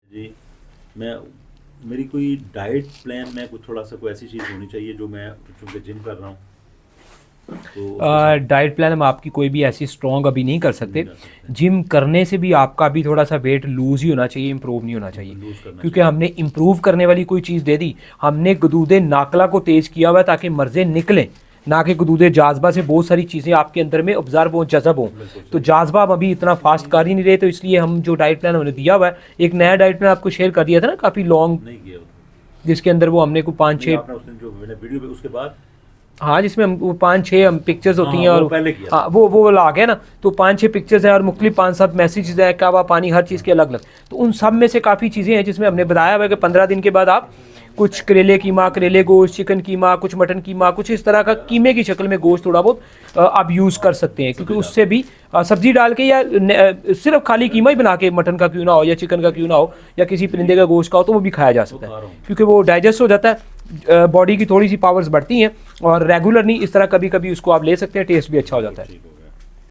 जी, मैं मेरी कोई डाइट प्लान में कुछ थोड़ा सा कोई ऐसी चीज़ होनी चाहिए जो मैं, चूँकि जिम कर रहा हूँ तो उसके साथ डाइट प्लान हम आपकी कोई भी ऐसी स्ट्रॉन्ग अभी नहीं कर नहीं सकते। कर सकते। जिम करने से भी आपका भी थोड़ा सा वेट लूज़ ही होना चाहिए, इम्प्रूव नहीं होना चाहिए। लूज़ करना क्योंकि चाहिए। हमने इम्प्रूव करने वाली कोई चीज़ दे दी, हमने गदूदे नाकला को तेज़ किया हुआ है ताकि मर्ज़े निकलें, ना कि गदूदे जाज़बा से बहुत सारी चीज़ें आपके अंदर में ऑब्जर्व हों, जज़ब हों। बिल्कुल तो सही। जाज़बा हम अभी इतना फास्ट कर ही नहीं रहे, तो इसलिए हम जो डाइट प्लान हमने दिया हुआ है, एक नया डाइट प्लान आपको शेयर कर दिया था ना काफ़ी लॉन्ग, नहीं किया वो। जिसके अंदर वो हमने को पाँच नहीं, छः, आपने उस दिन जो मैंने वीडियो पे उसके बाद। हाँ जिसमें हम वो 5-6 हम पिक्चर्स हाँ, होती हाँ, हैं, वो और पहले किया हाँ था। वो ला गया ना, तो 5-6 पिक्चर्स हैं और मुख्तलिफ 5-7 मैसेजेस हैं, कहवा पानी, हर चीज़ के अलग अलग। तो उन सब में से काफ़ी चीज़ें हैं जिसमें हमने बताया हुआ है कि 15 दिन के बाद आप कुछ करेले कीमा, करेले गोश्त, चिकन कीमा, कुछ मटन कीमा, कुछ इस तरह का कीमे की शक्ल में गोश्त थोड़ा बहुत आप यूज़ कर सकते हैं, क्योंकि उससे भी सब्जी डाल के या सिर्फ खाली कीमा ही बना के, मटन का क्यों ना हो या चिकन का क्यों ना हो या किसी परिंदे का गोश्त का हो, तो वो भी खाया जा वो सकता खा है, रहा हूँ। क्योंकि वो डाइजेस्ट हो जाता है, बॉडी की थोड़ी सी पावर्स बढ़ती हैं, और रेगुलर नहीं, इस तरह कभी कभी उसको आप ले सकते हैं, टेस्ट भी अच्छा हो जाता है। ठीक हो गया।